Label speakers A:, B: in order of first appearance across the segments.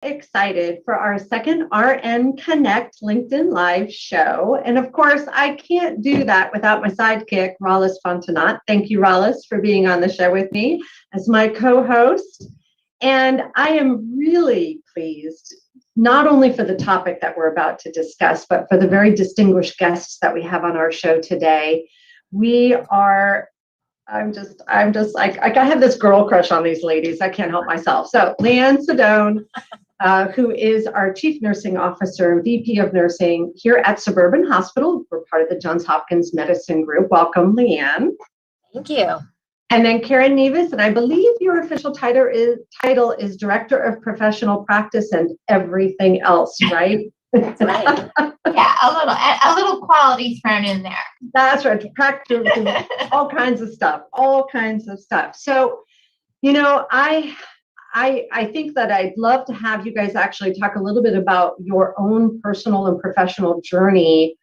A: Excited for our second RN Connect LinkedIn Live show. And of course, I can't do that without my sidekick, Rollis Fontenot. Thank you, Rollis, for being on the show with me as my co-host. And I am really pleased, not only for the topic that we're about to discuss, but for the very distinguished guests that we have on our show today. I'm just like I have this girl crush on these ladies. I can't help myself. So LeighAnn Sidone, who is our Chief Nursing Officer and VP of Nursing here at Suburban Hospital. We're part of the Johns Hopkins Medicine Group. Welcome, LeighAnn.
B: Thank you.
A: And then Karin, and I believe your official title is Director of Professional Practice and everything else, right?
B: That's right. Yeah, a little quality thrown in there.
A: That's right. Practice all kinds of stuff. So, I think that I'd love to have you guys actually talk a little bit about your own personal and professional journey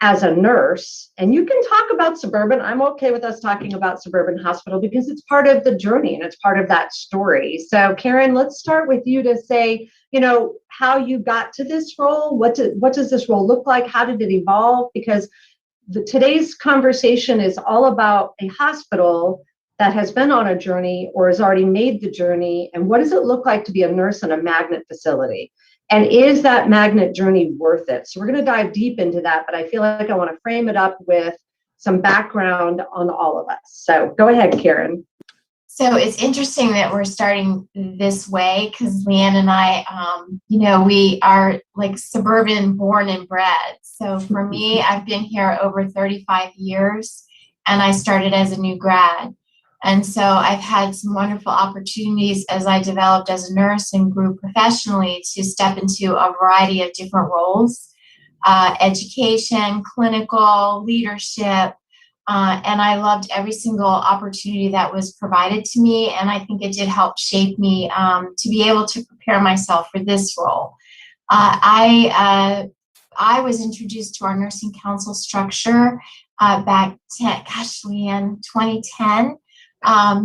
A: as a nurse. And you can talk about Suburban. I'm okay with us talking about Suburban Hospital because it's part of the journey and it's part of that story. So Karin, let's start with you to say, how you got to this role. What does this role look like? How did it evolve? Because today's conversation is all about a hospital that has been on a journey or has already made the journey. And what does it look like to be a nurse in a magnet facility? And is that magnet journey worth it? So we're going to dive deep into that, but I feel like I want to frame it up with some background on all of us. So go ahead, Karin.
B: So it's interesting that we're starting this way because LeighAnn and I, we are like Suburban born and bred. So for me, I've been here over 35 years and I started as a new grad. And so I've had some wonderful opportunities as I developed as a nurse and grew professionally to step into a variety of different roles, education, clinical, leadership, and I loved every single opportunity that was provided to me. And I think it did help shape me to be able to prepare myself for this role. I was introduced to our nursing council structure back, LeighAnn, 2010.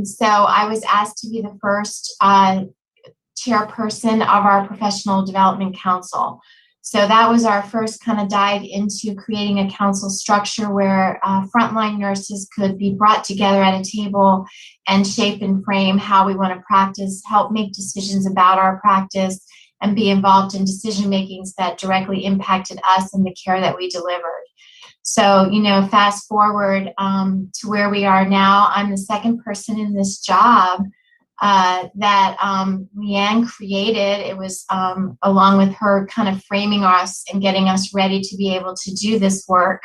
B: So I was asked to be the first chairperson of our professional development council. So that was our first kind of dive into creating a council structure where frontline nurses could be brought together at a table and shape and frame how we want to practice, help make decisions about our practice, and be involved in decision makings that directly impacted us and the care that we delivered. So, fast forward to where we are now, I'm the second person in this job that LeighAnn created. It was along with her kind of framing us and getting us ready to be able to do this work.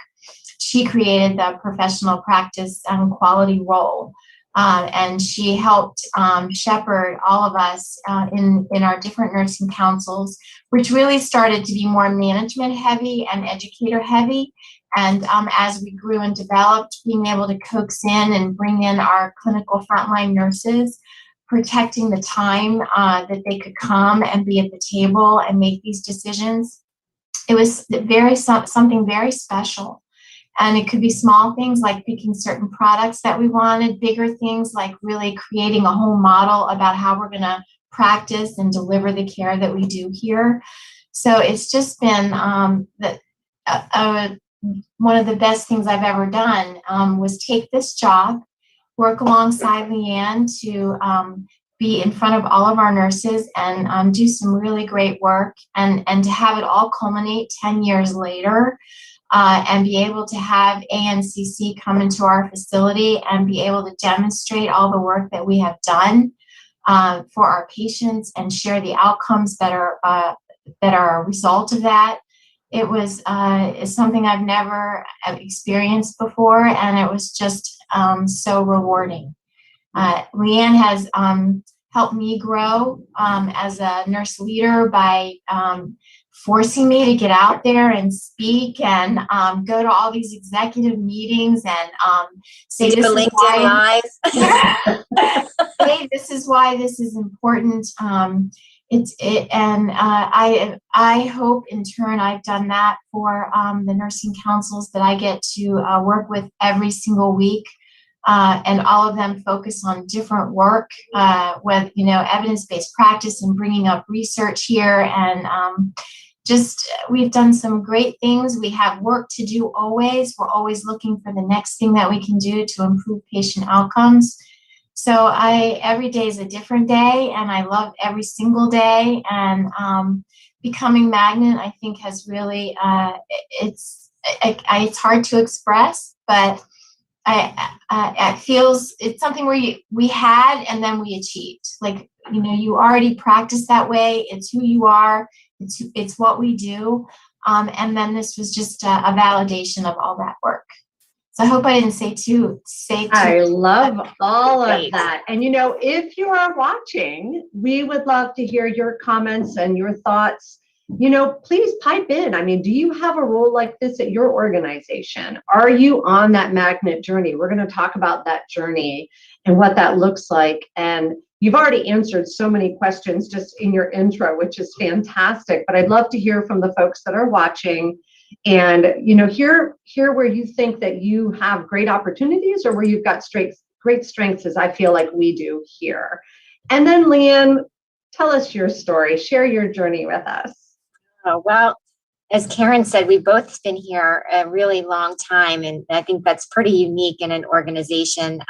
B: She created the professional practice and quality role. And she helped shepherd all of us in our different nursing councils, which really started to be more management heavy and educator heavy. And as we grew and developed, being able to coax in and bring in our clinical frontline nurses, protecting the time that they could come and be at the table and make these decisions. It was something very special. And it could be small things like picking certain products that we wanted, bigger things like really creating a whole model about how we're going to practice and deliver the care that we do here. So it's just been one of the best things I've ever done was take this job, work alongside LeighAnn to be in front of all of our nurses and do some really great work and to have it all culminate 10 years later and be able to have ANCC come into our facility and be able to demonstrate all the work that we have done for our patients and share the outcomes that are a result of that. It was something I've never experienced before, and it was just so rewarding. LeighAnn has helped me grow as a nurse leader by forcing me to get out there and speak and go to all these executive meetings and say this is why hey, this is why this is important. I hope in turn I've done that for the nursing councils that I get to work with every single week and all of them focus on different work with, evidence-based practice and bringing up research here. And we've done some great things. We have work to do always. We're always looking for the next thing that we can do to improve patient outcomes. So every day is a different day, and I love every single day. And becoming Magnet, I think, has really, it's hard to express, but it feels, it's something where we had and then we achieved. Like, you already practice that way. It's who you are. It's what we do. And then this was just a validation of all that work. So I hope I didn't say too.
A: I love all of that. And if you are watching, we would love to hear your comments and your thoughts. Please pipe in. I mean, do you have a role like this at your organization? Are you on that Magnet journey? We're going to talk about that journey and what that looks like. And you've already answered so many questions just in your intro, which is fantastic. But I'd love to hear from the folks that are watching and, hear where you think that you have great opportunities or where you've got great strengths, as I feel like we do here. And then, LeighAnn, tell us your story. Share your journey with us.
C: Oh, well, as Karin said, we've both been here a really long time, and I think that's pretty unique in an organization.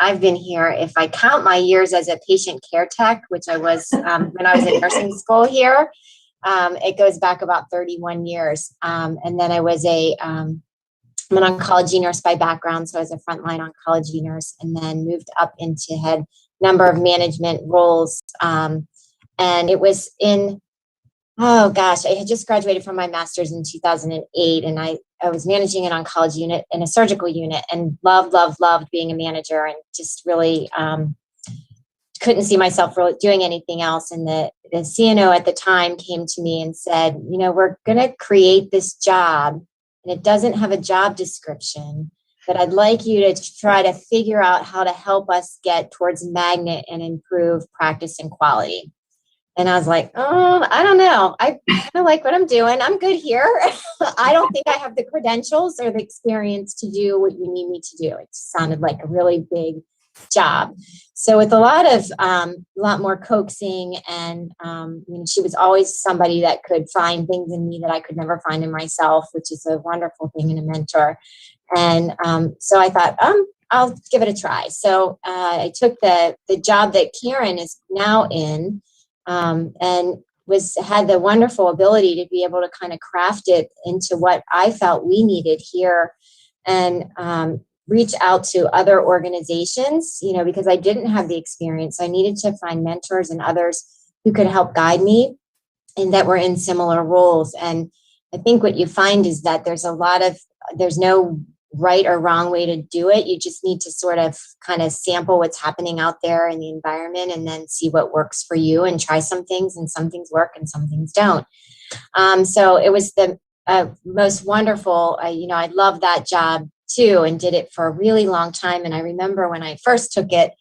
C: I've been here, if I count my years as a patient care tech, which I was when I was in nursing school here, it goes back about 31 years. And then I was I'm an oncology nurse by background, so I was a frontline oncology nurse, and then moved up into head number of management roles. And it was oh gosh, I had just graduated from my master's in 2008, and I was managing an oncology unit and a surgical unit, and loved being a manager, and just really couldn't see myself really doing anything else. And the CNO at the time came to me and said, we're going to create this job, and it doesn't have a job description, but I'd like you to try to figure out how to help us get towards Magnet and improve practice and quality. And I was like, oh, I don't know. I kind of like what I'm doing. I'm good here. I don't think I have the credentials or the experience to do what you need me to do. It just sounded like a really big job. So with a lot more coaxing, and she was always somebody that could find things in me that I could never find in myself, which is a wonderful thing in a mentor. And so I thought, I'll give it a try. So I took the job that Karin is now in. And had the wonderful ability to be able to kind of craft it into what I felt we needed here, and reach out to other organizations, because I didn't have the experience. I needed to find mentors and others who could help guide me and that were in similar roles. And I think what you find is that there's no right or wrong way to do it. You just need to sort of kind of sample what's happening out there in the environment, and then see what works for you, and try some things, and some things work and some things don't. So it was the most wonderful, I loved that job too, and did it for a really long time. And I remember when I first took it,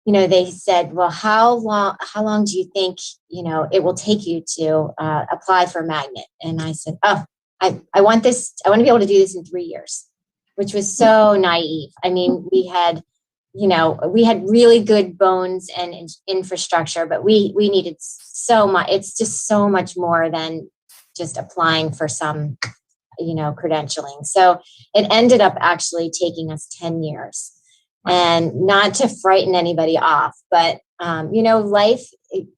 C: they said, well, how long do you think, it will take you to apply for Magnet? And I said, oh, I want to be able to do this in 3 years. Which was so naive. I mean, we had really good bones and infrastructure, but we needed so much. It's just so much more than just applying for some, credentialing. So it ended up actually taking us 10 years. And not to frighten anybody off, but, life,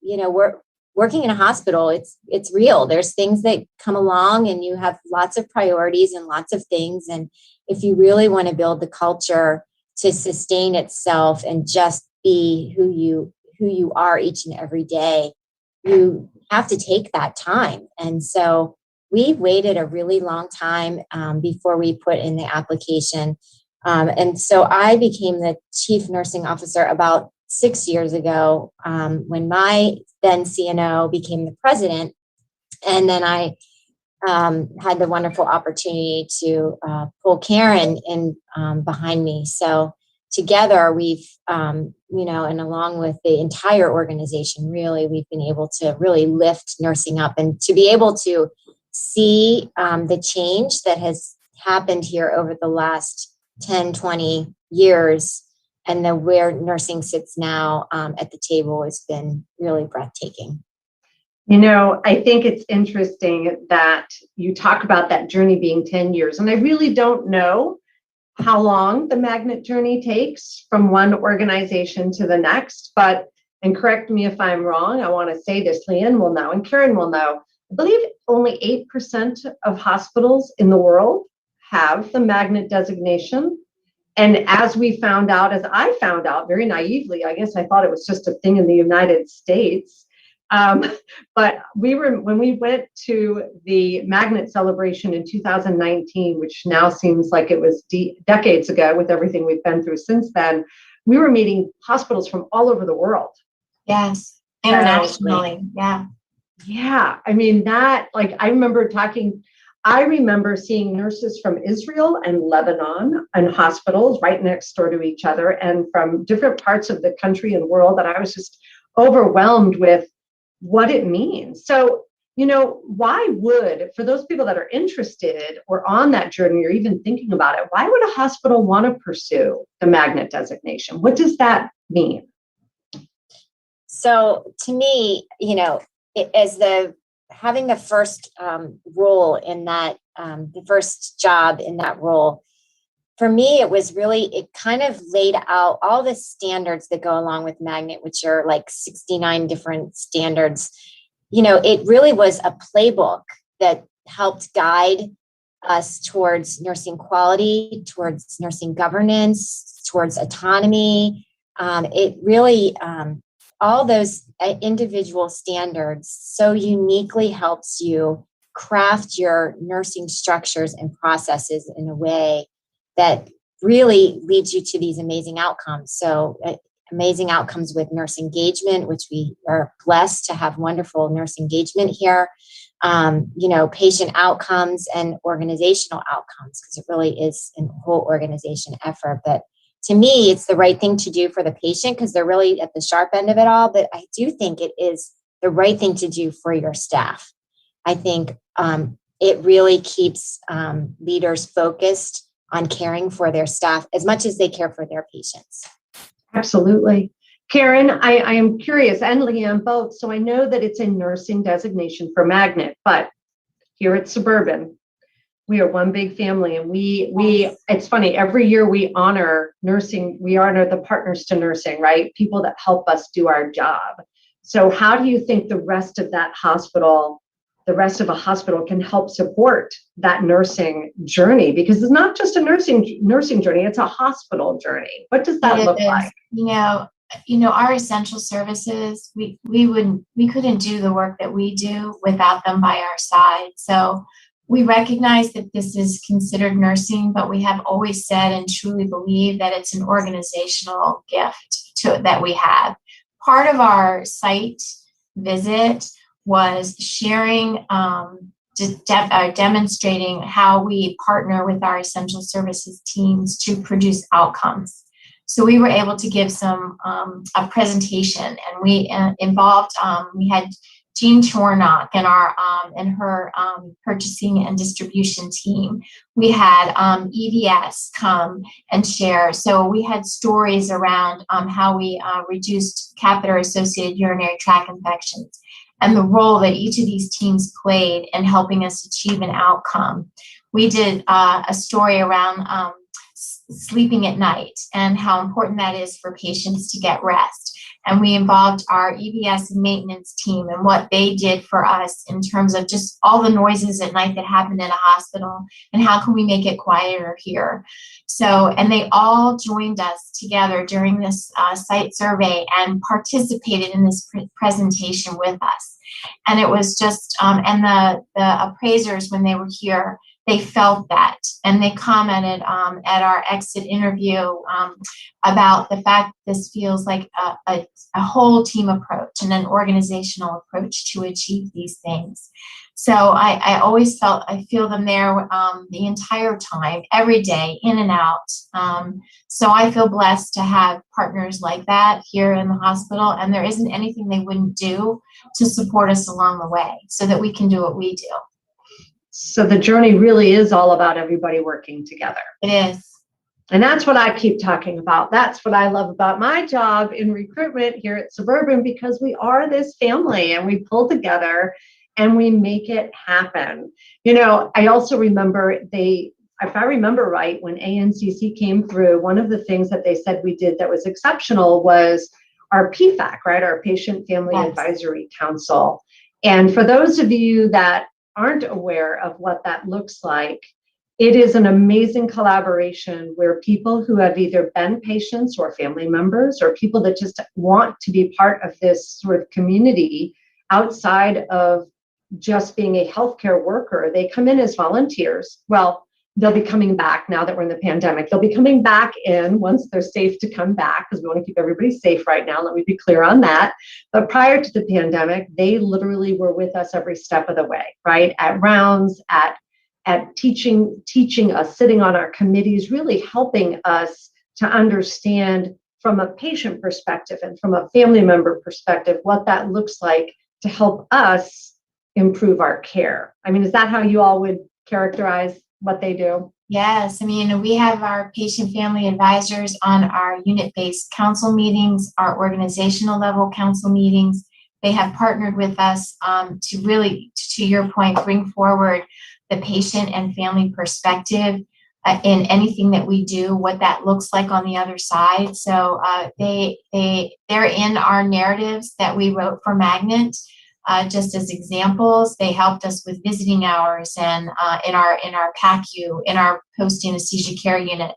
C: we're working in a hospital. It's real. There's things that come along, and you have lots of priorities and lots of things. And if you really want to build the culture to sustain itself and just be who you are each and every day, you have to take that time. And so we waited a really long time before we put in the application. And so I became the chief nursing officer about 6 years ago, when my then CNO became the president. And then I had the wonderful opportunity to pull Karin in behind me. So together we've, and along with the entire organization, really, we've been able to really lift nursing up, and to be able to see the change that has happened here over the last 10, 20 years, and then where nursing sits now at the table has been really breathtaking.
A: You know, I think it's interesting that you talk about that journey being 10 years, and I really don't know how long the magnet journey takes from one organization to the next, but, and correct me if I'm wrong, I want to say this, LeighAnn will know and Karin will know, I believe only 8% of hospitals in the world have the magnet designation. And as we found out, as I found out very naively, I guess I thought it was just a thing in the United States. But when we went to the magnet celebration in 2019, which now seems like it was decades ago with everything we've been through since then, we were meeting hospitals from all over the world.
B: Yes, internationally, yeah.
A: Yeah, I mean that, like, I remember seeing nurses from Israel and Lebanon and hospitals right next door to each other and from different parts of the country and world that I was just overwhelmed with what it means. So, you know, why would, for those people that are interested or on that journey or even thinking about it, why would a hospital want to pursue the magnet designation? What does that mean?
C: So to me, you know, having the first role in that, the first job in that role, for me, it kind of laid out all the standards that go along with magnet, which are like 69 different standards. You know, it really was a playbook that helped guide us towards nursing quality, towards nursing governance, towards autonomy. It really, all those individual standards so uniquely helps you craft your nursing structures and processes in a way that really leads you to these amazing outcomes. So amazing outcomes with nurse engagement, which we are blessed to have wonderful nurse engagement here. You know, patient outcomes and organizational outcomes, because it really is a whole organization effort. But to me, it's the right thing to do for the patient because they're really at the sharp end of it all. But I do think it is the right thing to do for your staff. I think it really keeps leaders focused on caring for their staff as much as they care for their patients.
A: Absolutely. Karin, I am curious, and LeighAnn both, so I know that it's a nursing designation for magnet, but here at Suburban, we are one big family, and it's funny, every year we honor nursing, we honor the partners to nursing, right? People that help us do our job. So how do you think the rest of a hospital can help support that nursing journey? Because it's not just a nursing journey, it's a hospital journey. What does that look like?
B: You know, our essential services, we couldn't do the work that we do without them by our side. So we recognize that this is considered nursing, but we have always said and truly believe that it's an organizational gift that we have. Part of our site visit was sharing, demonstrating how we partner with our essential services teams to produce outcomes. So we were able to give a presentation, and we involved, we had Jean Chornock and her purchasing and distribution team. We had EVS come and share. So we had stories around how we reduced catheter-associated urinary tract infections and the role that each of these teams played in helping us achieve an outcome. We did a story around sleeping at night and how important that is for patients to get rest. And we involved our EVS and maintenance team and what they did for us in terms of just all the noises at night that happen in a hospital and how can we make it quieter here. So, and they all joined us together during this site survey and participated in this presentation with us. And it was just, and the appraisers, when they were here, they felt that, and they commented at our exit interview about the fact that this feels like a whole team approach and an organizational approach to achieve these things. So I always feel them there the entire time, every day, in and out. So I feel blessed to have partners like that here in the hospital, and there isn't anything they wouldn't do to support us along the way so that we can do what we do.
A: So the journey really is all about everybody working together.
B: It is.
A: And that's what I keep talking about. That's what I love about my job in recruitment here at Suburban, because we are this family and we pull together and we make it happen. You know, I also remember if I remember right, when ANCC came through, one of the things that they said we did that was exceptional was our PFAC, right? Our Patient Family Advisory Council. And for those of you that aren't aware of what that looks like, it is an amazing collaboration where people who have either been patients or family members or people that just want to be part of this sort of community outside of just being a healthcare worker, they come in as volunteers. Well, they'll be coming back now that we're in the pandemic. They'll be coming back in once they're safe to come back, because we want to keep everybody safe right now. Let me be clear on that. But prior to the pandemic, they literally were with us every step of the way, right? At rounds, at teaching us, sitting on our committees, really helping us to understand from a patient perspective and from a family member perspective what that looks like to help us improve our care. I mean, is that how you all would characterize what they do?
B: Yes, I mean, we have our patient family advisors on our unit-based council meetings, our organizational level council meetings. They have partnered with us to really, to your point, bring forward the patient and family perspective in anything that we do, what that looks like on the other side. So they're in our narratives that we wrote for Magnet. Just as examples, they helped us with visiting hours and in our PACU, in our post-anesthesia care unit,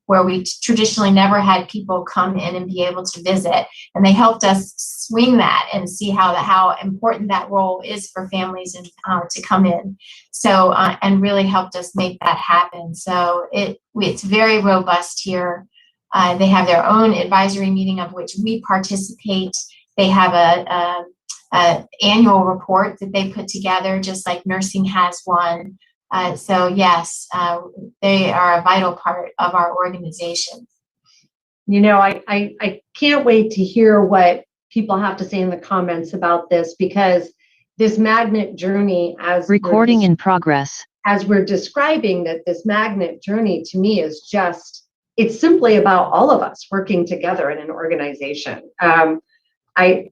B: where we traditionally never had people come in and be able to visit. And they helped us swing that and see how important that role is for families and to come in. So, and really helped us make that happen. So it's very robust here. They have their own advisory meeting of which we participate. They have a annual report that they put together, just like nursing has one. So yes, they are a vital part of our organization.
A: You know, I can't wait to hear what people have to say in the comments about this, because this magnet journey, as
D: recording in progress,
A: as we're describing that, this magnet journey to me is just, it's simply about all of us working together in an organization. I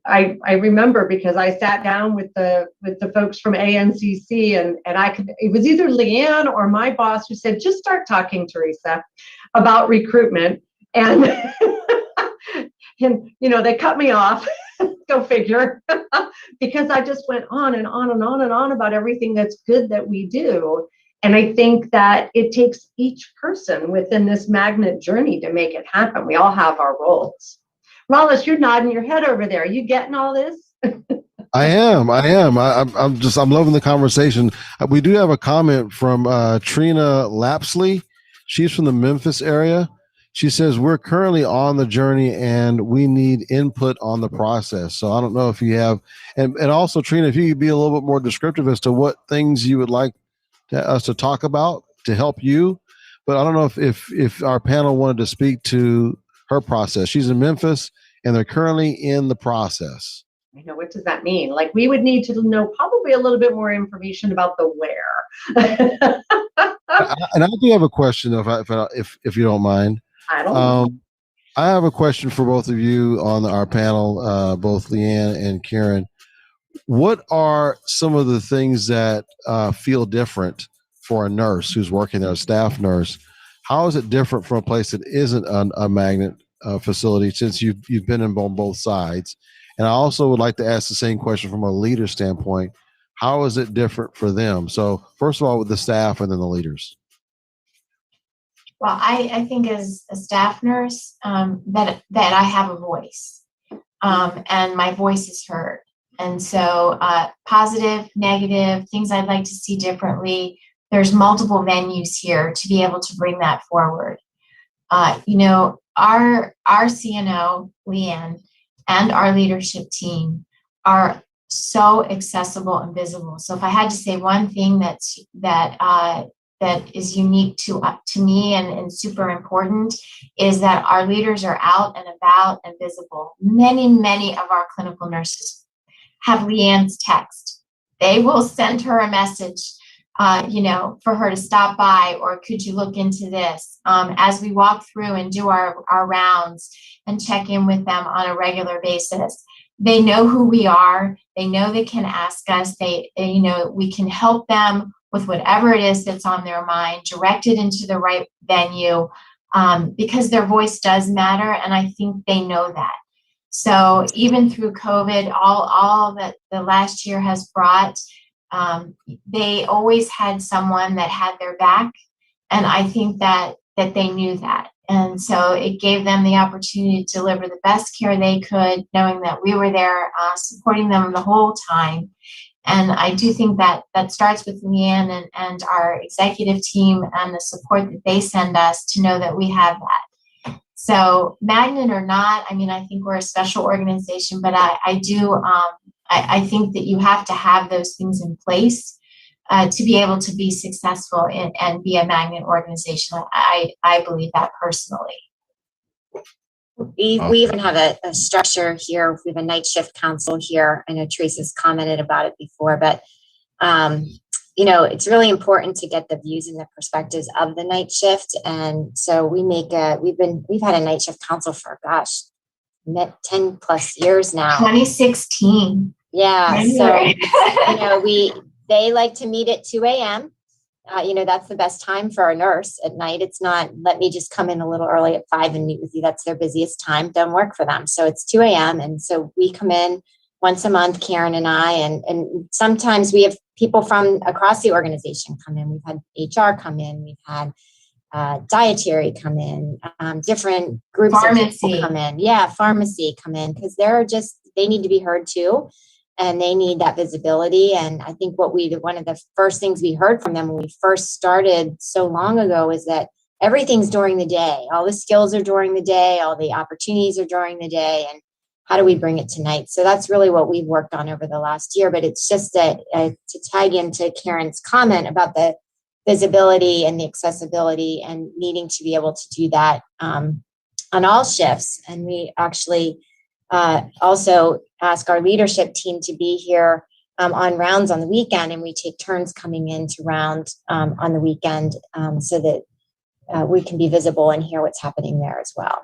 A: remember, because I sat down with the folks from ANCC and it was either LeighAnn or my boss who said, just start talking, Theresa, about recruitment. And, and you know, they cut me off, go figure, because I just went on and on and on and on about everything that's good that we do. And I think that it takes each person within this magnet journey to make it happen. We all have our roles. Rollis, you're nodding your head over there. Are you getting all this?
E: I am. I'm loving the conversation. We do have a comment from Trina Lapsley. She's from the Memphis area. She says, we're currently on the journey and we need input on the process. So I don't know if you have, and also Trina, if you could be a little bit more descriptive as to what things you would like us to talk about to help you. But I don't know if our panel wanted to speak to her process. She's in Memphis and they're currently in the process.
A: I know, what does that mean? Like, we would need to know probably a little bit more information about the where.
E: And I do have a question, if you don't mind.
A: I don't know.
E: I have a question for both of you on our panel, both LeighAnn and Karin. What are some of the things that feel different for a nurse who's working there, a staff nurse? How is it different from a place that isn't a magnet facility, since you've been in on both sides? And I also would like to ask the same question from a leader standpoint. How is it different for them? So first of all, with the staff and then the leaders.
B: Well, I think as a staff nurse, that I have a voice, and my voice is heard. And so positive, negative, things I'd like to see differently. There's multiple venues here to be able to bring that forward. You know, our CNO, LeighAnn, and our leadership team are so accessible and visible. So if I had to say one thing that is unique to me and super important, is that our leaders are out and about and visible. Many of our clinical nurses have LeighAnn's text. They will send her a message for her to stop by, or could you look into this? As we walk through and do our rounds and check in with them on a regular basis, they know who we are. They know they can ask us. They we can help them with whatever it is that's on their mind, direct it into the right venue, because their voice does matter. And I think they know that. So even through COVID, all that the last year has brought, they always had someone that had their back. And I think that they knew that. And so it gave them the opportunity to deliver the best care they could, knowing that we were there supporting them the whole time. And I do think that starts with LeighAnn and our executive team and the support that they send us to know that we have that. So magnet or not, I mean, I think we're a special organization, but I think that you have to have those things in place to be able to be successful and be a magnet organization. I believe that personally.
C: We even have a structure here. We have a night shift council here. I know Teresa's commented about it before, but it's really important to get the views and the perspectives of the night shift. And so we've had a night shift council for 10 plus years now.
B: 2016.
C: Yeah. So they like to meet at 2 a.m. That's the best time for a nurse at night. It's not, let me just come in a little early at 5 and meet with you. That's their busiest time. Doesn't work for them. So it's 2 a.m. And so we come in once a month, Karin and I, and sometimes we have people from across the organization come in. We've had HR come in. We've had dietary come in, different groups of people come in. Yeah, pharmacy come in, because they need to be heard too. And they need that visibility. And I think one of the first things we heard from them when we first started so long ago is that everything's during the day. All the skills are during the day. All the opportunities are during the day. And how do we bring it to night? So that's really what we've worked on over the last year. But it's just that to tag into Karin's comment about the visibility and the accessibility and needing to be able to do that on all shifts. And we actually also ask our leadership team to be here on rounds on the weekend, and we take turns coming in to round on the weekend so that we can be visible and hear what's happening there as well.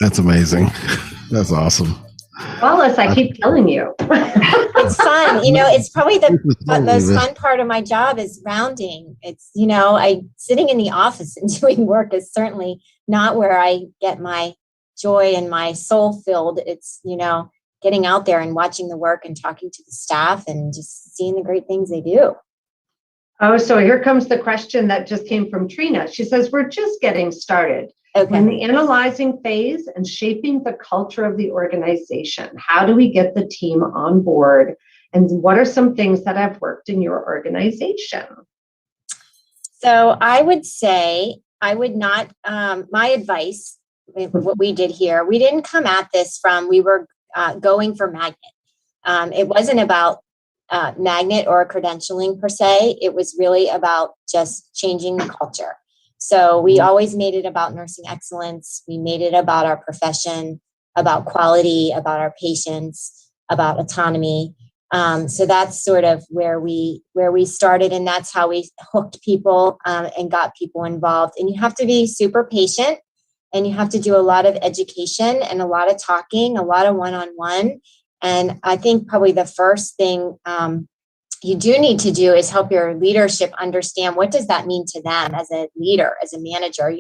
E: That's amazing. That's awesome.
A: Wallace, I keep telling you.
C: It's fun. It's probably the most fun part of my job is rounding. It's, sitting in the office and doing work is certainly not where I get my joy and my soul filled. It's, getting out there and watching the work and talking to the staff and just seeing the great things they do.
A: Oh, so here comes the question that just came from Trina. She says, we're just getting started.
C: Okay.
A: In the analyzing phase and shaping the culture of the organization, how do we get the team on board? And what are some things that have worked in your organization?
C: So I would say, my advice, what we did here, we didn't come at this we were going for magnet. It wasn't about magnet or credentialing per se. It was really about just changing the culture. So we always made it about nursing excellence. We made it about our profession, about quality, about our patients, about autonomy. So that's sort of where we started, and that's how we hooked people and got people involved. And you have to be super patient, and you have to do a lot of education and a lot of talking, a lot of one-on-one. And I think probably the first thing you do need to do is help your leadership understand what does that mean to them as a leader, as a manager.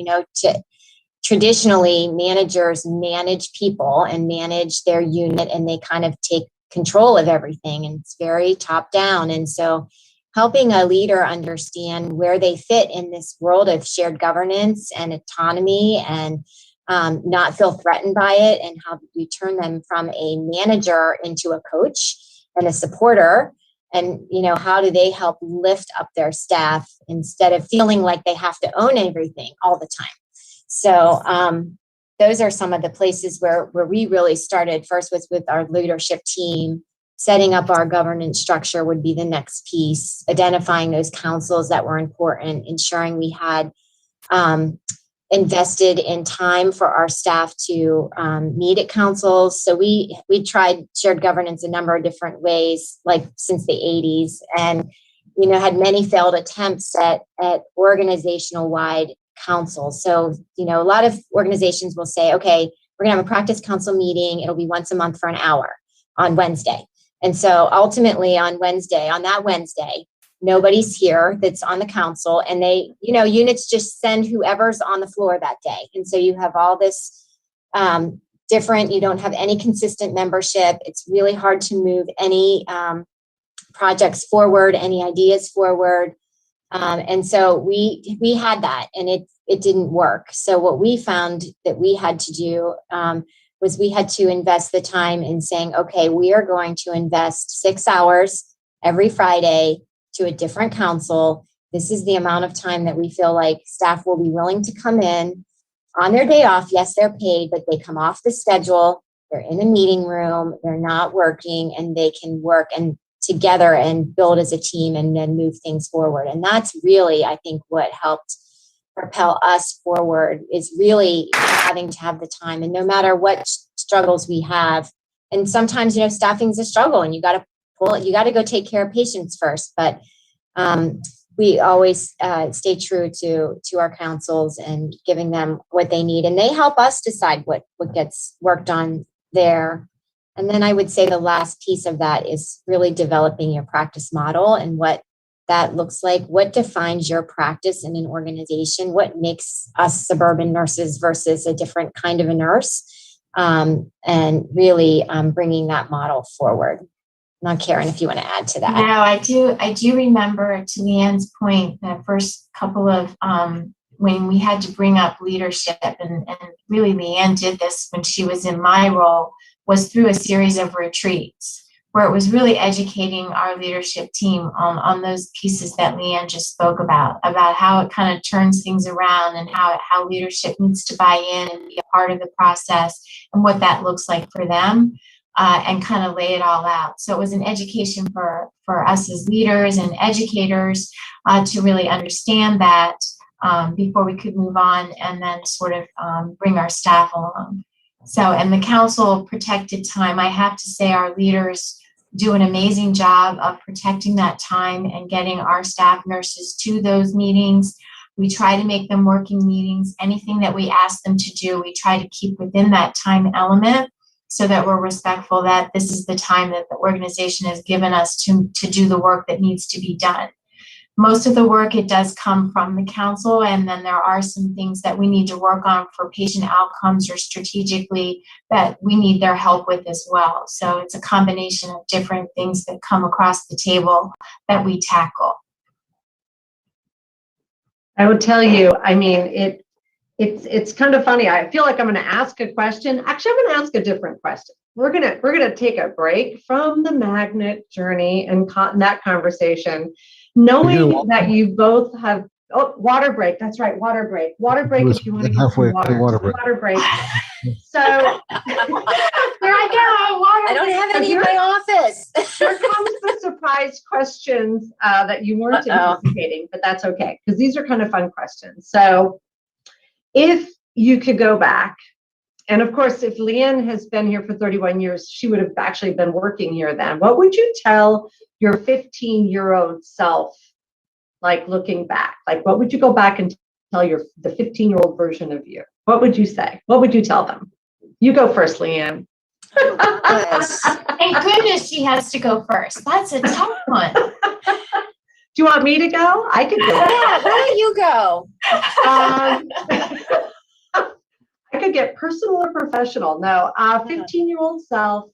C: Traditionally, managers manage people and manage their unit, and they kind of take control of everything, and it's very top down. And so helping a leader understand where they fit in this world of shared governance and autonomy and not feel threatened by it, and how we turn them from a manager into a coach and a supporter. And, how do they help lift up their staff instead of feeling like they have to own everything all the time? So those are some of the places where we really started. First was with our leadership team. Setting up our governance structure would be the next piece, identifying those councils that were important, ensuring we had invested in time for our staff to meet at councils. So we tried shared governance a number of different ways, like since the 80s. And had many failed attempts at organizational wide councils. So, a lot of organizations will say, okay, we're going to have a practice council meeting. It'll be once a month for an hour on Wednesday. And so ultimately on that Wednesday, nobody's here that's on the council, and they, units just send whoever's on the floor that day. And so you have all this different, you don't have any consistent membership. It's really hard to move any projects forward, any ideas forward. And so we had that, and it didn't work. So what we found that we had to do was we had to invest the time in saying, okay, we are going to invest 6 hours every Friday to a different council. This is the amount of time that we feel like staff will be willing to come in on their day off. Yes, they're paid, but they come off the schedule. They're in a meeting room. They're not working, and they can work and together and build as a team and then move things forward. And that's really, I think, what helped propel us forward, is really having to have the time. And no matter what struggles we have, and sometimes, staffing's a struggle, and you got to go take care of patients first. But we always stay true to our councils and giving them what they need. And they help us decide what gets worked on there. And then I would say the last piece of that is really developing your practice model and what that looks like. What defines your practice in an organization? What makes us suburban nurses versus a different kind of a nurse? And really bringing that model forward. Now, Karin, if you want to add to that.
B: No, I do remember, to LeighAnn's point, the first couple of when we had to bring up leadership, and really LeighAnn did this when she was in my role, was through a series of retreats where it was really educating our leadership team on those pieces that LeighAnn just spoke about how it kind of turns things around, and how leadership needs to buy in and be a part of the process, and what that looks like for them, and kind of lay it all out. So it was an education for us as leaders and educators to really understand that before we could move on and then sort of bring our staff along. So, and the council protected time, I have to say our leaders do an amazing job of protecting that time and getting our staff nurses to those meetings. We try to make them working meetings. Anything that we ask them to do, we try to keep within that time element so that we're respectful that this is the time that the organization has given us to do the work that needs to be done. Most of the work, it does come from the council, and then there are some things that we need to work on for patient outcomes or strategically that we need their help with as well. So it's a combination of different things that come across the table that we tackle.
A: I would tell you, I mean, it's kind of funny. I feel like I'm going to ask a question. Actually, I'm going to ask a different question. We're gonna take a break from the magnet journey and that conversation, knowing that you both have water break. That's right, water break. Water break if you want to get some water. Water break. So there I go.
C: I don't have any in my office.
A: Here comes the surprise questions that you weren't anticipating, but that's okay, because these are kind of fun questions. So if you could go back, and of course, if LeighAnn has been here for 31 years, she would have actually been working here then. What would you tell your 15-year-old self, like looking back? Like, what would you go back and tell the 15-year-old version of you? What would you say? What would you tell them? You go first, LeighAnn.
B: Thank goodness she has to go first. That's a tough one.
A: Do you want me to go? I could go.
C: Yeah, why don't you go?
A: I could get personal or professional. No, 15-year-old self,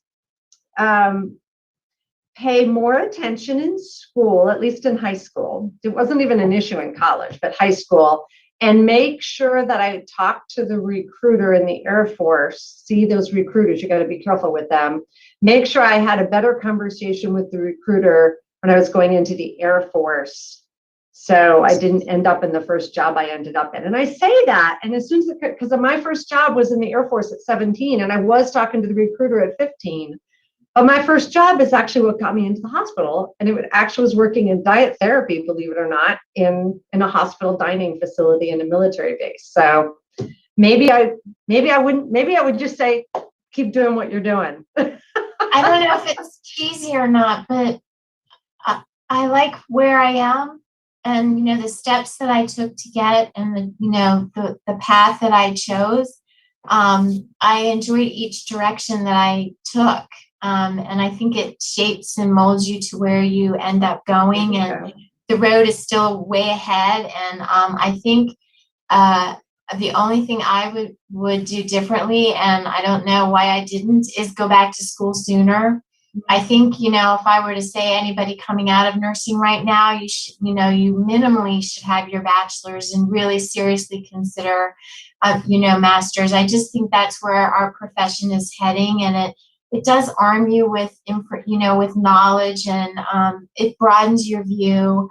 A: pay more attention in school, at least in high school. It wasn't even an issue in college, but high school. And make sure that I talk to the recruiter in the Air Force. See those recruiters, you got to be careful with them. Make sure I had a better conversation with the recruiter when I was going into the Air Force, so I didn't end up in the first job I ended up in. And I say that, and as soon as, because my first job was in the Air Force at 17, and I was talking to the recruiter at 15. But my first job is actually what got me into the hospital, and it actually was working in diet therapy, believe it or not, in a hospital dining facility in a military base. So maybe I would just say, keep doing what you're doing.
B: I don't know if it's cheesy or not, but I like where I am and, you know, the steps that I took to get it and the, you know, the path that I chose. I enjoyed each direction that I took. And I think it shapes and molds you to where you end up going. And the road is still way ahead. And I think the only thing I would do differently, and I don't know why I didn't, is go back to school sooner. I think, you know, if I were to say anybody coming out of nursing right now, you should, you know, you minimally should have your bachelor's and really seriously consider, you know, master's. I just think that's where our profession is heading, and it does arm you with, you know, with knowledge, and it broadens your view.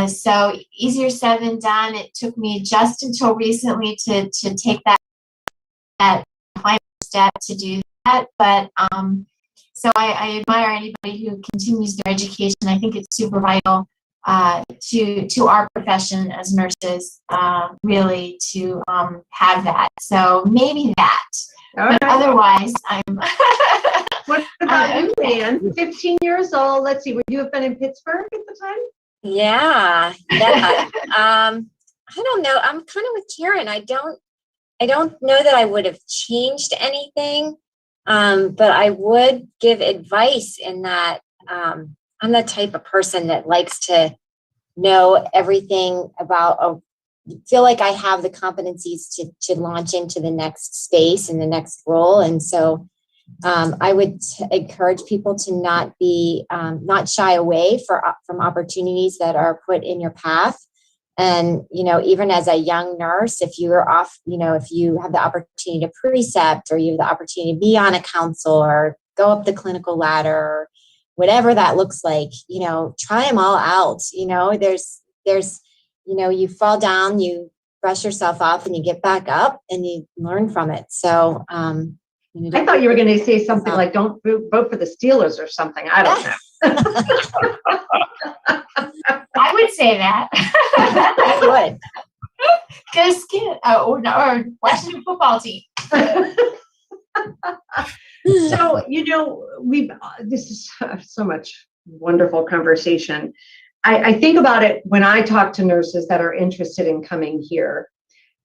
B: So easier said than done. It took me just until recently to take that final step to do that, but so I admire anybody who continues their education. I think it's super vital to our profession as nurses, really, to have that. So maybe that.
A: All
B: but
A: right.
B: Otherwise, I'm.
A: What about you, LeighAnn? 15 years old. Let's see. Would you have been in Pittsburgh at the time?
C: Yeah. I don't know. I'm kind of with Karin. I don't know that I would have changed anything. But I would give advice in that I'm the type of person that likes to know everything about, feel like I have the competencies to launch into the next space and the next role. And so I would encourage people to not shy away from opportunities that are put in your path. And, you know, even as a young nurse, if you are off, you know, if you have the opportunity to precept, or you have the opportunity to be on a council or go up the clinical ladder, or whatever that looks like, you know, try them all out. You know, there's, you know, you fall down, you brush yourself off, and you get back up and you learn from it. So, you know,
A: I thought you were going to say something like, don't vote for the Steelers or something. I don't know.
B: I would say that.
C: I would.
B: Go Skid. Or Washington football team.
A: So, you know, this is so much wonderful conversation. I think about it when I talk to nurses that are interested in coming here.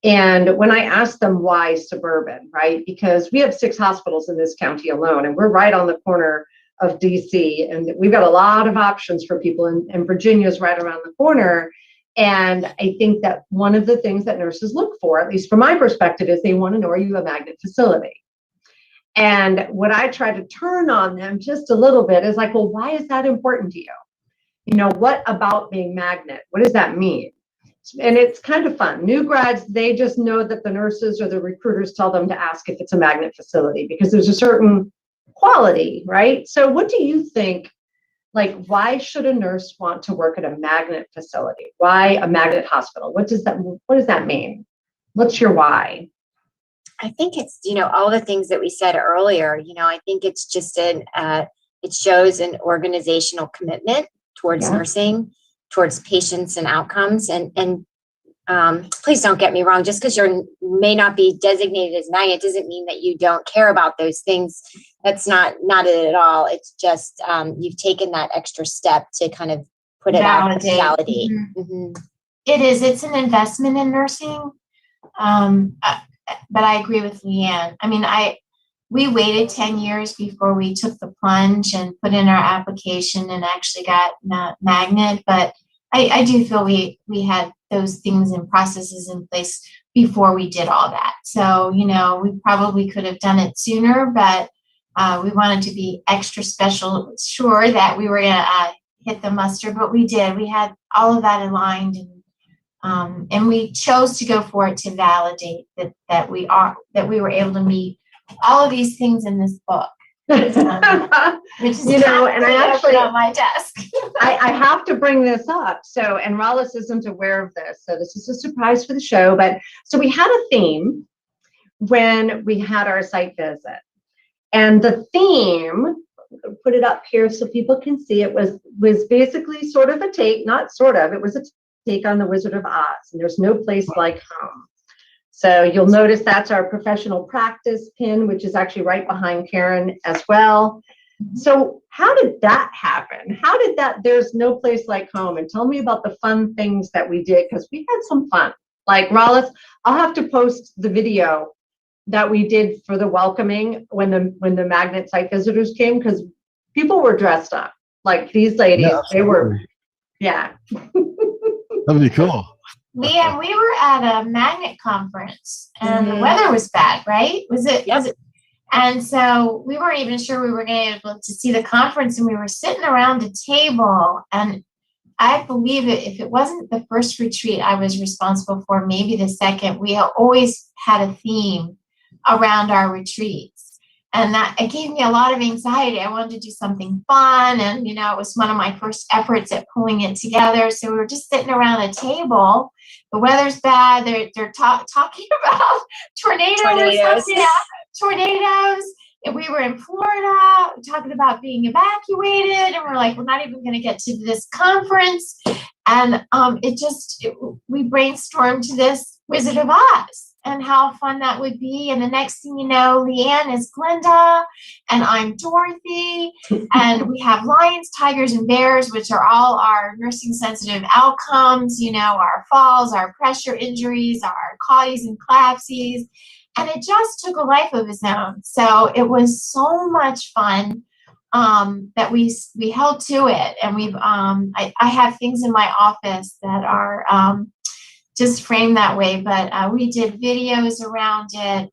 A: And when I ask them why Suburban, right? Because we have 6 hospitals in this county alone, and we're right on the corner of DC, and we've got a lot of options for people, and Virginia's right around the corner. And I think that one of the things that nurses look for, at least from my perspective, is they want to know, are you a magnet facility? And what I try to turn on them just a little bit is like, well, why is that important to you? You know, what about being magnet? What does that mean? And it's kind of fun. New grads, they just know that the nurses or the recruiters tell them to ask if it's a magnet facility, because there's a certain quality, right? So what do you think, like, why should a nurse want to work at a magnet facility? Why a magnet hospital? What does that mean? What's your why?
C: I think it's, you know, all the things that we said earlier. You know, I think it's just it shows an organizational commitment towards nursing, towards patients and outcomes. And please don't get me wrong, just because you may not be designated as magnet doesn't mean that you don't care about those things. That's not it at all. It's just you've taken that extra step to kind of put it out, validate.
B: Mm-hmm.
C: Mm-hmm.
B: It is. It's an investment in nursing. But I agree with LeighAnn. I mean, we waited 10 years before we took the plunge and put in our application and actually got magnet. But I do feel we had those things and processes in place before we did all that. So, you know, we probably could have done it sooner, but we wanted to be extra sure that we were going to hit the muster, but we did. We had all of that aligned, and we chose to go for it to validate that we were able to meet all of these things in this book. Which is,
A: you know, and I actually
B: on my desk.
A: I have to bring this up. So, and Rollis isn't aware of this, so this is a surprise for the show. But so we had a theme when we had our site visit, and the theme, put it up here so people can see it, was basically sort of a take, not sort of, it was a take on the Wizard of Oz, and there's no place like home. So you'll notice that's our professional practice pin, which is actually right behind Karin as well. So how did that happen? How did that, there's no place like home? And tell me about the fun things that we did, because we had some fun. Like Rollis, I'll have to post the video that we did for the welcoming when the magnet site visitors came, because people were dressed up. Like these ladies, they were, yeah.
E: That'd be cool.
B: Leanne, we were at a magnet conference and the weather was bad, right? Was it? And so we weren't even sure we were going to be able to see the conference, and we were sitting around a table, and I believe it, if it wasn't the first retreat I was responsible for, maybe the second, we always had a theme around our retreats. And that it gave me a lot of anxiety. I wanted to do something fun. And, you know, it was one of my first efforts at pulling it together. So we were just sitting around a table. The weather's bad. They're talking about tornadoes. Yeah, tornadoes. And we were in Florida talking about being evacuated. And we're like, we're not even going to get to this conference. And we brainstormed this Wizard of Oz and how fun that would be. And the next thing you know, LeighAnn is Glenda and I'm Dorothy. And we have lions, tigers, and bears, which are all our nursing sensitive outcomes, you know, our falls, our pressure injuries, our cauties and collapses. And it just took a life of its own. So it was so much fun that we held to it. And I have things in my office that are just framed that way, but we did videos around it.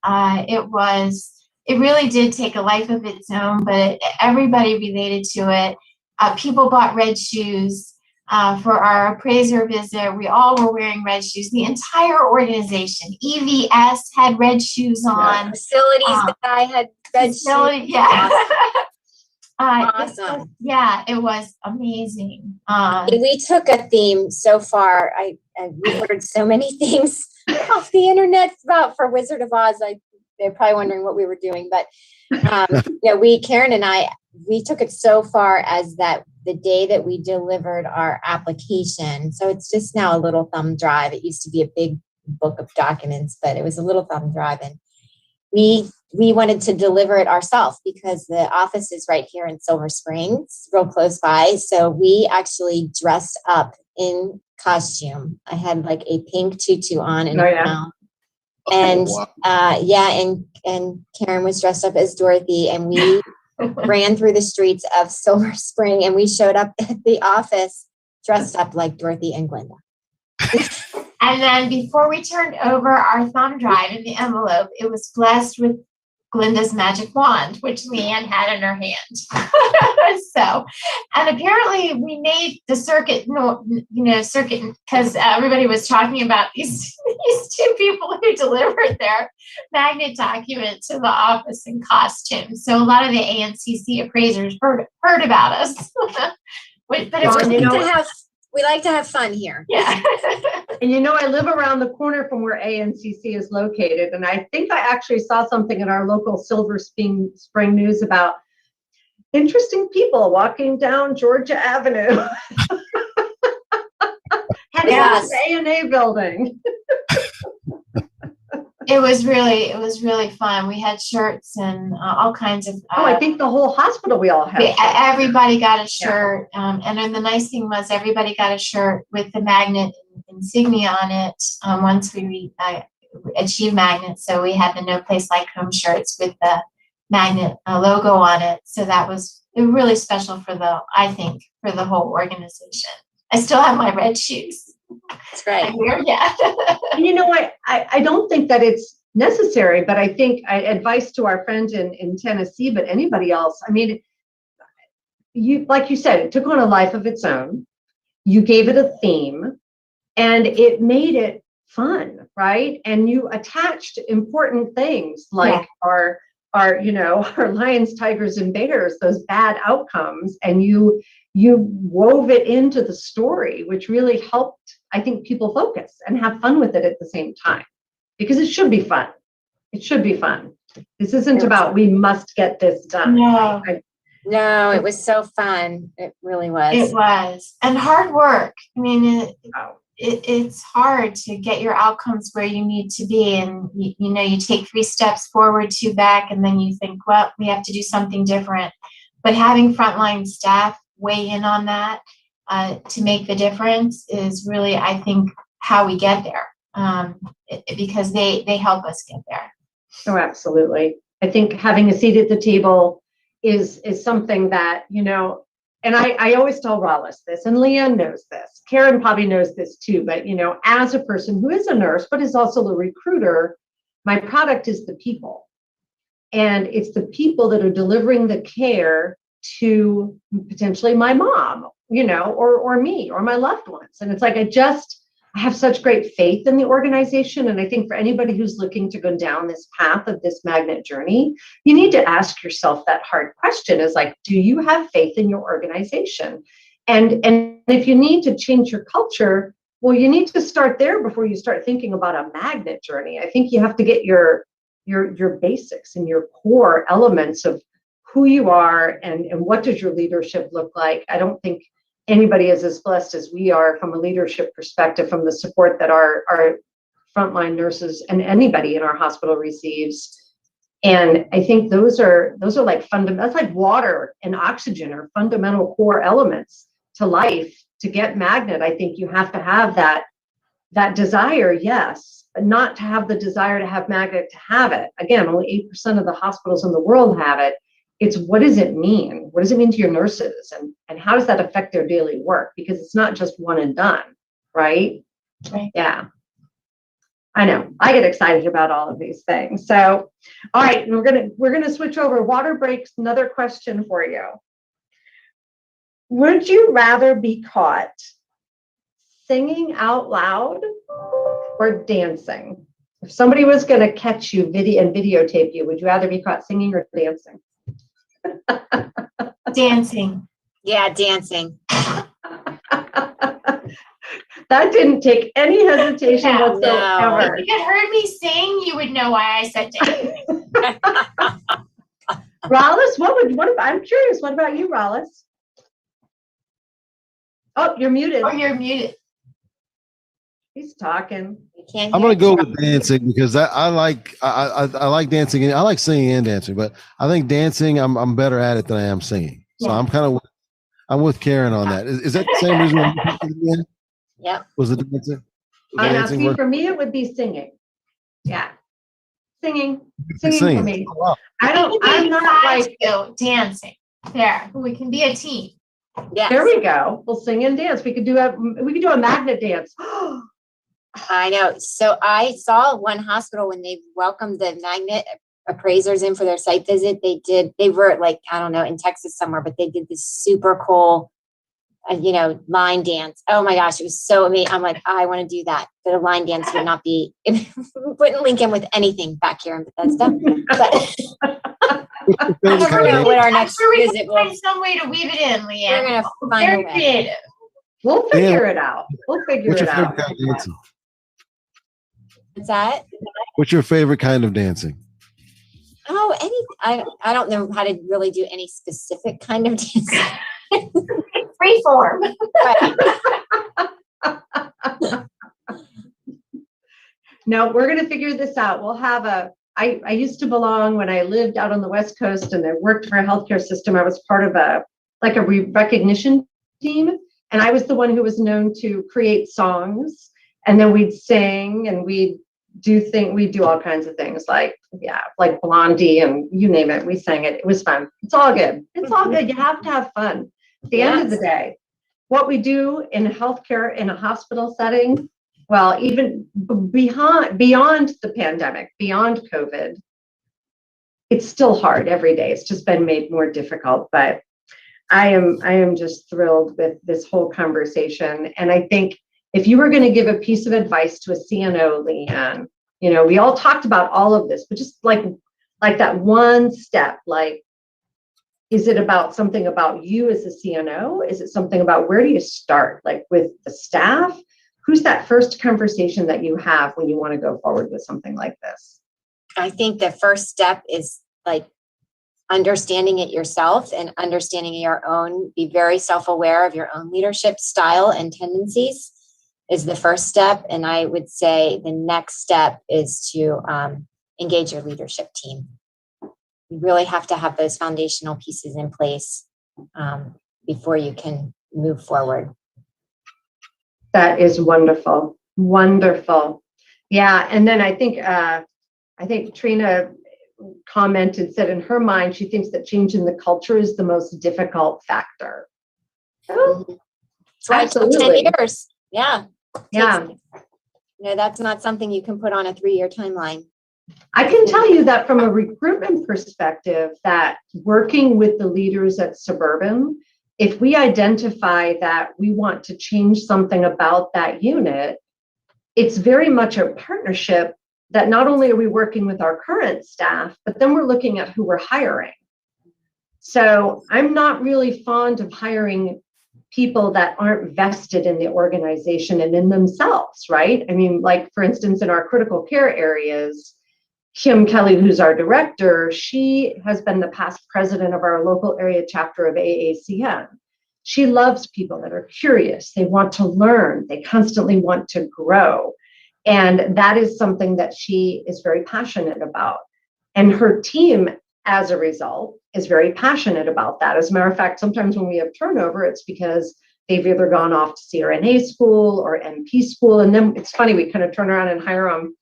B: It really did take a life of its own, but everybody related to it. People bought red shoes for our appraiser visit. We all were wearing red shoes. The entire organization, EVS had red shoes on.
C: Yeah. Facilities, the guy had red shoes.
B: Yeah.
C: Awesome.
B: It was amazing.
C: We took a theme so far. We heard so many things off the internet for Wizard of Oz. They're probably wondering what we were doing, but Karin and I, we took it so far as that the day that we delivered our application. So it's just now a little thumb drive. It used to be a big book of documents, but it was a little thumb drive, and we wanted to deliver it ourselves because the office is right here in Silver Springs, real close by. So we actually dressed up in costume. I had like a pink tutu on and and Karin was dressed up as Dorothy, and we ran through the streets of Silver Spring, and we showed up at the office dressed up like Dorothy and Glenda.
B: And then before we turned over our thumb drive in the envelope, it was blessed with Glenda's magic wand, which LeighAnn had in her hand. And apparently we made the circuit because everybody was talking about these two people who delivered their magnet document to the office in costume. So a lot of the ANCC appraisers heard about us.
C: We like to have fun here.
B: Yeah.
A: And I live around the corner from where ANCC is located. And I think I actually saw something in our local Silver Spring News about interesting people walking down Georgia Avenue. Heading to the A&A building.
B: It was really fun. We had shirts and all kinds of.
A: I think the whole hospital we all had.
B: Everybody got a shirt, and then the nice thing was everybody got a shirt with the magnet insignia on it. Once we achieved magnet, so we had the No Place Like Home shirts with the magnet logo on it. So that was really special for the whole organization. I still have my red shoes.
C: That's right.
B: Yeah.
A: I don't think that it's necessary, but I think advice to our friends in Tennessee, but anybody else, I mean, like you said, it took on a life of its own. You gave it a theme and it made it fun, right? And you attached important things like our lions, tigers, and bears, those bad outcomes, and you wove it into the story, which really helped, I think, people focus and have fun with it at the same time, because it should be fun. It should be fun. This isn't about we must get this done.
C: No, it was so fun. It really was.
B: It was. And hard work. I mean, it's hard to get your outcomes where you need to be. And, you take 3 steps forward, 2 back, and then you think, well, we have to do something different. But having frontline staff weigh in on that to make the difference is really, I think, how we get there, because they help us get there.
A: Oh, absolutely. I think having a seat at the table is something that, and I always tell Rollis this, and LeighAnn knows this. Karin probably knows this too, but, as a person who is a nurse, but is also a recruiter, my product is the people. And it's the people that are delivering the care to potentially my mom, or me, or my loved ones. And it's like, I have such great faith in the organization. And I think for anybody who's looking to go down this path of this magnet journey, you need to ask yourself that hard question is like, do you have faith in your organization? And if you need to change your culture, well, you need to start there before you start thinking about a magnet journey. I think you have to get your basics and your core elements of who you are and what does your leadership look like. I don't think anybody is as blessed as we are from a leadership perspective, from the support that our frontline nurses and anybody in our hospital receives. And I think those are like fundamental, that's like water and oxygen are fundamental core elements to life. To get magnet, I think you have to have that desire, yes, but not to have the desire to have magnet to have it. Again, only 8% of the hospitals in the world have it. It's what does it mean? What does it mean to your nurses? And how does that affect their daily work? Because it's not just one and done, right?
B: Right.
A: Yeah. I know. I get excited about all of these things. So, all right, and we're gonna switch over. Water breaks, another question for you. Would you rather be caught singing out loud or dancing? If somebody was going to catch you and videotape you, would you rather be caught singing or dancing?
B: Dancing.
C: Yeah, dancing.
A: That didn't take any hesitation whatsoever.
B: If you had heard me sing, you would know why I said dancing.
A: Rollis, I'm curious, what about you, Rollis? Oh, you're muted.
B: Oh, you're muted.
A: He's talking.
E: I'm gonna go with dancing because I like dancing and I like singing and dancing, but I think dancing I'm better at it than I am singing. So yeah. I'm with Karin on that. Is that the same reason?
C: Yeah.
E: Was it dancing?
A: See, for me, it would be singing. Yeah, singing for me.
E: Oh, wow.
A: I'm not like
B: dancing. There, we can be a team.
C: Yes.
A: There we go. We'll sing and dance. We could do a magnet dance.
C: I know. So I saw one hospital when they welcomed the magnet appraisers in for their site visit. They were like, I don't know, in Texas somewhere, but they did this super cool, line dance. Oh my gosh, it was so amazing. I'm like, I want to do that. But a line dance would not be, it wouldn't link in with anything back here in Bethesda. But I never know what our next visit will be.
B: Some way to weave it in, LeighAnn.
C: We're going to find a way.
B: Creative.
A: We'll figure it out. What's
C: that?
E: What's your favorite kind of dancing?
C: Oh, I don't know how to really do any specific kind of dancing.
B: Free form.
A: No, we're going to figure this out. We'll have I used to belong when I lived out on the West Coast and I worked for a healthcare system. I was part of a recognition team. And I was the one who was known to create songs. And then we'd sing and we'd do all kinds of things like Blondie and you name it. We sang it. It was fun. It's all good. It's all good. You have to have fun. At the end of the day, what we do in healthcare in a hospital setting, well, even beyond the pandemic, beyond COVID, it's still hard every day. It's just been made more difficult, but I am just thrilled with this whole conversation. And I think if you were going to give a piece of advice to a CNO, LeighAnn, we all talked about all of this, but just like that one step, is it about something about you as a CNO? Is it something about where do you start? Like with the staff? Who's that first conversation that you have when you want to go forward with something like this?
C: I think the first step is understanding it yourself and understanding your own, be very self-aware of your own leadership style and tendencies is the first step. And I would say the next step is to engage your leadership team. you really have to have those foundational pieces in place before you can move forward.
A: That is wonderful. Wonderful. Yeah. And then I think Trina commented, said in her mind, she thinks that changing the culture is the most difficult factor.
C: That's why it took 10 years. Yeah.
A: Yeah.
C: That's not something you can put on a 3-year timeline.
A: I can tell you that from a recruitment perspective, that working with the leaders at Suburban, if we identify that we want to change something about that unit, it's very much a partnership that not only are we working with our current staff, but then we're looking at who we're hiring. So I'm not really fond of hiring people that aren't vested in the organization and in themselves, right? I mean, like, for instance, in our critical care areas, Kim Kelly, who's our director, she has been the past president of our local area chapter of AACN. She loves people that are curious. They want to learn. They constantly want to grow. And that is something that she is very passionate about. And her team, as a result, is very passionate about that. As a matter of fact, sometimes when we have turnover, it's because they've either gone off to CRNA school or MP school. And then it's funny, we kind of turn around and hire them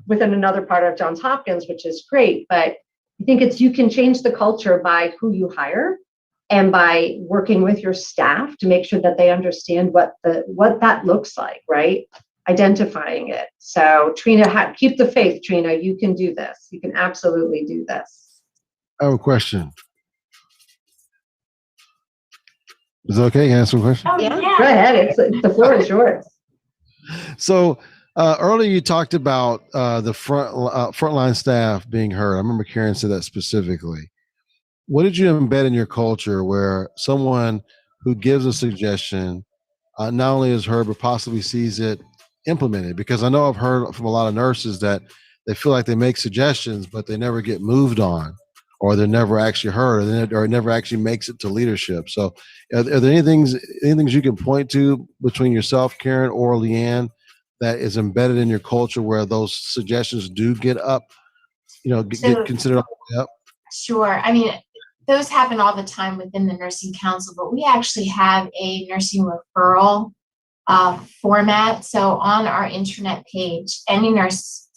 A: within another part of Johns Hopkins, which is great. But I think you can change the culture by who you hire and by working with your staff to make sure that they understand what that looks like, right? Identifying it. So Trina, keep the faith, Trina. You can do this. You can absolutely do this.
E: I have a question. Is it okay? Can I ask a question?
B: Oh, yeah.
A: Go ahead. The floor is yours.
E: So earlier you talked about the frontline staff being heard. I remember Karin said that specifically. What did you embed in your culture where someone who gives a suggestion not only is heard, but possibly sees it implemented? Because I know I've heard from a lot of nurses that they feel like they make suggestions, but they never get moved on, or they're never actually heard, or it never actually makes it to leadership. So are there anything you can point to between yourself, Karin, or LeighAnn, that is embedded in your culture where those suggestions do get up, get considered all the way up?
B: Sure. I mean, those happen all the time within the nursing council, but we actually have a nursing referral format. So on our intranet page, any nurse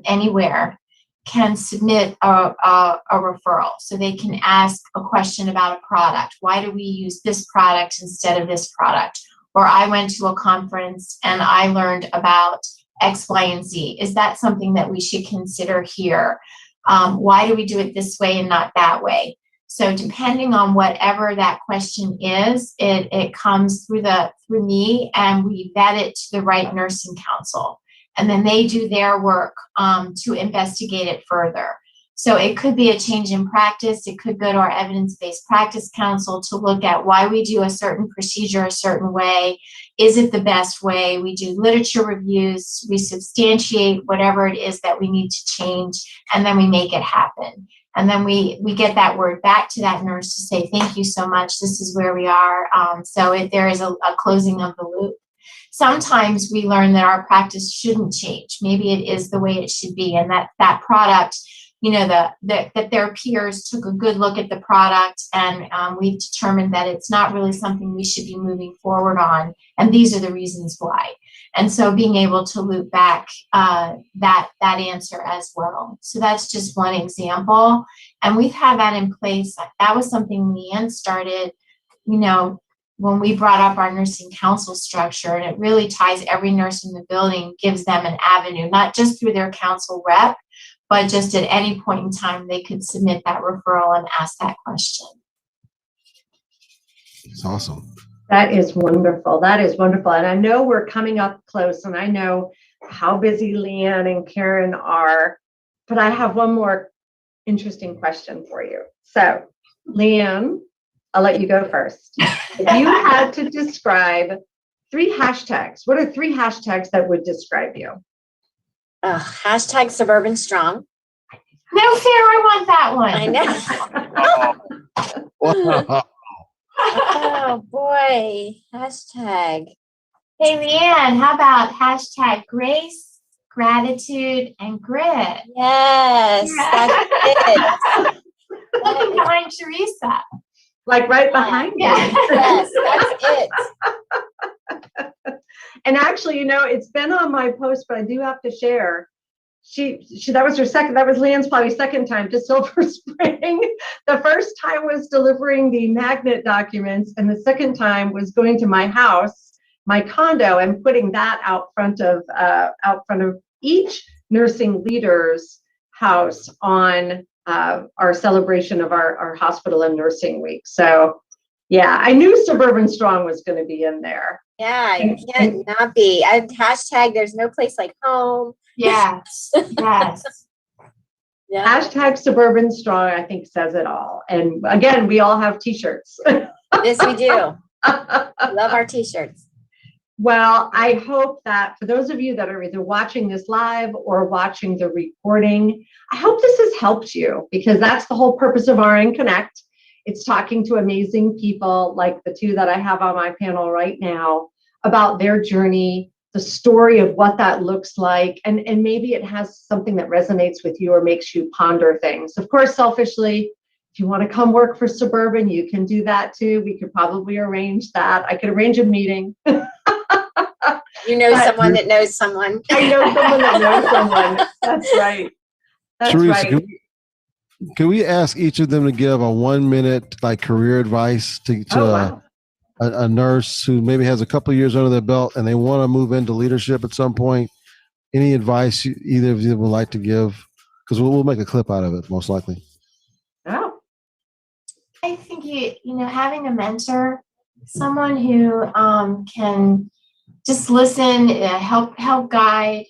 B: anywhere can submit a referral. So they can ask a question about a product. Why do we use this product instead of this product? Or I went to a conference and I learned about X, Y, and Z. Is that something that we should consider here? Why do we do it this way and not that way? So depending on whatever that question is, it comes through me, and we vet it to the right nursing council. And then they do their work to investigate it further. So it could be a change in practice. It could go to our evidence-based practice council to look at why we do a certain procedure a certain way. Is it the best way? We do literature reviews. We substantiate whatever it is that we need to change, and then we make it happen. And then we get that word back to that nurse to say, thank you so much. This is where we are. There is a closing of the loop. Sometimes we learn that our practice shouldn't change. Maybe it is the way it should be, and that product, that their peers took a good look at the product, and we've determined that it's not really something we should be moving forward on, and these are the reasons why. And so being able to loop back that answer as well. So that's just one example, and we've had that in place. That was something LeighAnn started, when we brought up our nursing council structure, and it really ties every nurse in the building, gives them an avenue, not just through their council rep, but just at any point in time, they could submit that referral and ask that question.
E: It's awesome.
A: That is wonderful. That is wonderful. And I know we're coming up close, and I know how busy LeighAnn and Karin are, but I have one more interesting question for you. So, LeighAnn, I'll let you go first. If you had to describe 3 hashtags, what are 3 hashtags that would describe you?
C: Hashtag Suburban Strong.
B: No fair, I want that one.
C: I know. Oh boy. Hashtag.
B: Hey, LeighAnn, how about hashtag grace, gratitude, and grit?
C: Yes, that's it.
B: behind Theresa.
A: Like right behind you.
B: Yeah.
C: Yes, that's it.
A: And actually, it's been on my post, but I do have to share. She that was LeighAnn's probably second time to Silver Spring. The first time was delivering the magnet documents, and the second time was going to my house, my condo, and putting that out front of each nursing leader's house on our celebration of our hospital and nursing week. So yeah, I knew Suburban Strong was going to be in there.
C: Yeah, you can't not be. Hashtag there's no place like home.
B: Yes, yes.
C: Yeah.
A: Hashtag Suburban Strong, I think, says it all. And again, we all have t-shirts.
C: Yes, we do. Love our t-shirts.
A: Well, I hope that for those of you that are either watching this live or watching the recording, I hope this has helped you, because that's the whole purpose of RN Connect. It's talking to amazing people like the two that I have on my panel right now about their journey, the story of what that looks like, and maybe it has something that resonates with you or makes you ponder things. Of course, selfishly, if you want to come work for Suburban, you can do that too. We could probably arrange that. I could arrange a meeting.
C: You know someone that knows someone.
A: I know someone that knows someone. That's right. That's
E: Theresa,
A: right.
E: Can we ask each of them to give a 1 minute career advice to
A: Wow.
E: a nurse who maybe has a couple of years under their belt and they want to move into leadership at some point? Any advice either of you would like to give? Because we'll make a clip out of it, most likely.
A: Oh.
B: I think having a mentor, someone who can just listen, help guide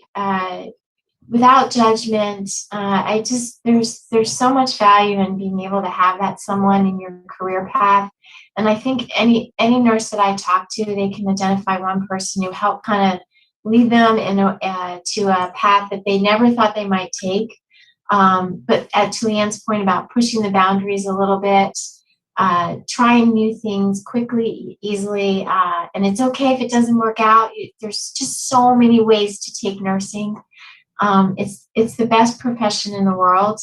B: without judgment. There's so much value in being able to have that someone in your career path. And I think any nurse that I talk to, they can identify one person who helped kind of lead them to a path that they never thought they might take. But to LeighAnn's point about pushing the boundaries a little bit, trying new things quickly, easily, and it's okay if it doesn't work out. There's just so many ways to take nursing. It's the best profession in the world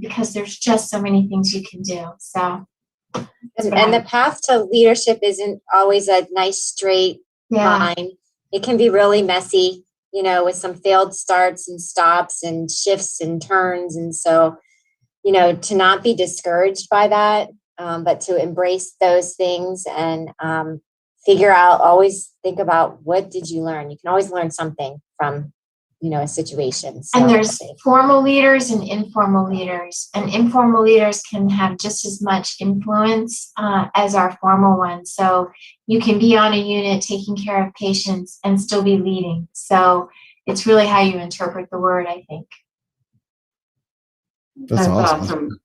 B: because there's just so many things you can do. So,
C: and the path to leadership isn't always a nice straight line. It can be really messy, with some failed starts and stops and shifts and turns. And so, to not be discouraged by that, but to embrace those things and always think about, what did you learn? You can always learn something from a situation. So,
B: and there's formal leaders and informal leaders, and informal leaders can have just as much influence as our formal ones. So you can be on a unit taking care of patients and still be leading. So it's really how you interpret the word, I think.
E: That's awesome.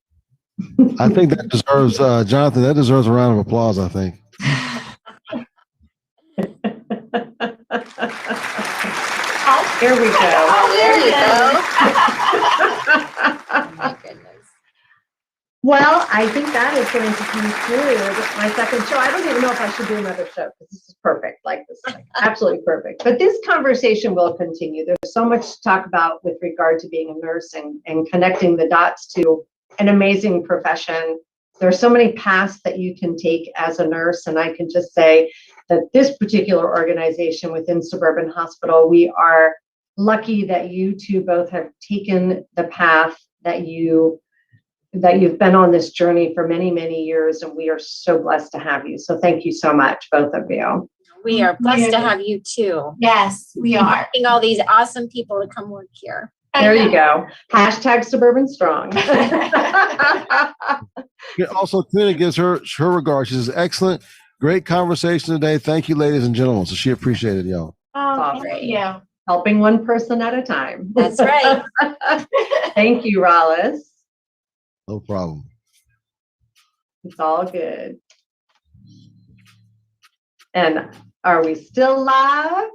E: I think that deserves, Jonathan, that deserves a round of applause, I think.
A: Here we go.
C: Oh, there you go. Oh my goodness.
A: Well, I think that is going to conclude my second show. I don't even know if I should do another show because this is perfect. This is absolutely perfect. But this conversation will continue. There's so much to talk about with regard to being a nurse and connecting the dots to an amazing profession. There are so many paths that you can take as a nurse, and I can just say that this particular organization within Suburban Hospital, we are lucky that you two both have taken the path that you've been on this journey for many, many years, and we are so blessed to have you. So thank you so much, both of you.
C: We are blessed to have you too.
B: Yes, we are.
C: Having all these awesome people to come work here.
A: There you go. Hashtag Suburban Strong.
E: Also, Tina gives her regards. She says, excellent, great conversation today. Thank you, ladies and gentlemen. So she appreciated y'all.
B: Oh, thank you.
A: Helping one person at a time.
C: That's right.
A: Thank you, Rollis.
E: No problem.
A: It's all good. And are we still live?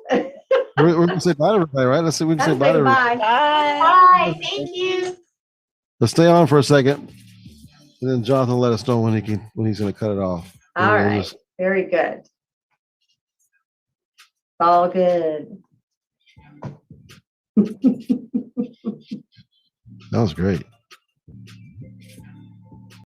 E: We're going to say bye to everybody, right? Let's see. We can say bye to everybody.
B: Bye. Thank you.
E: Let's stay on for a second, and then Jonathan will let us know when he's going to cut it off.
A: All right. Very good. It's all good.
E: That was great.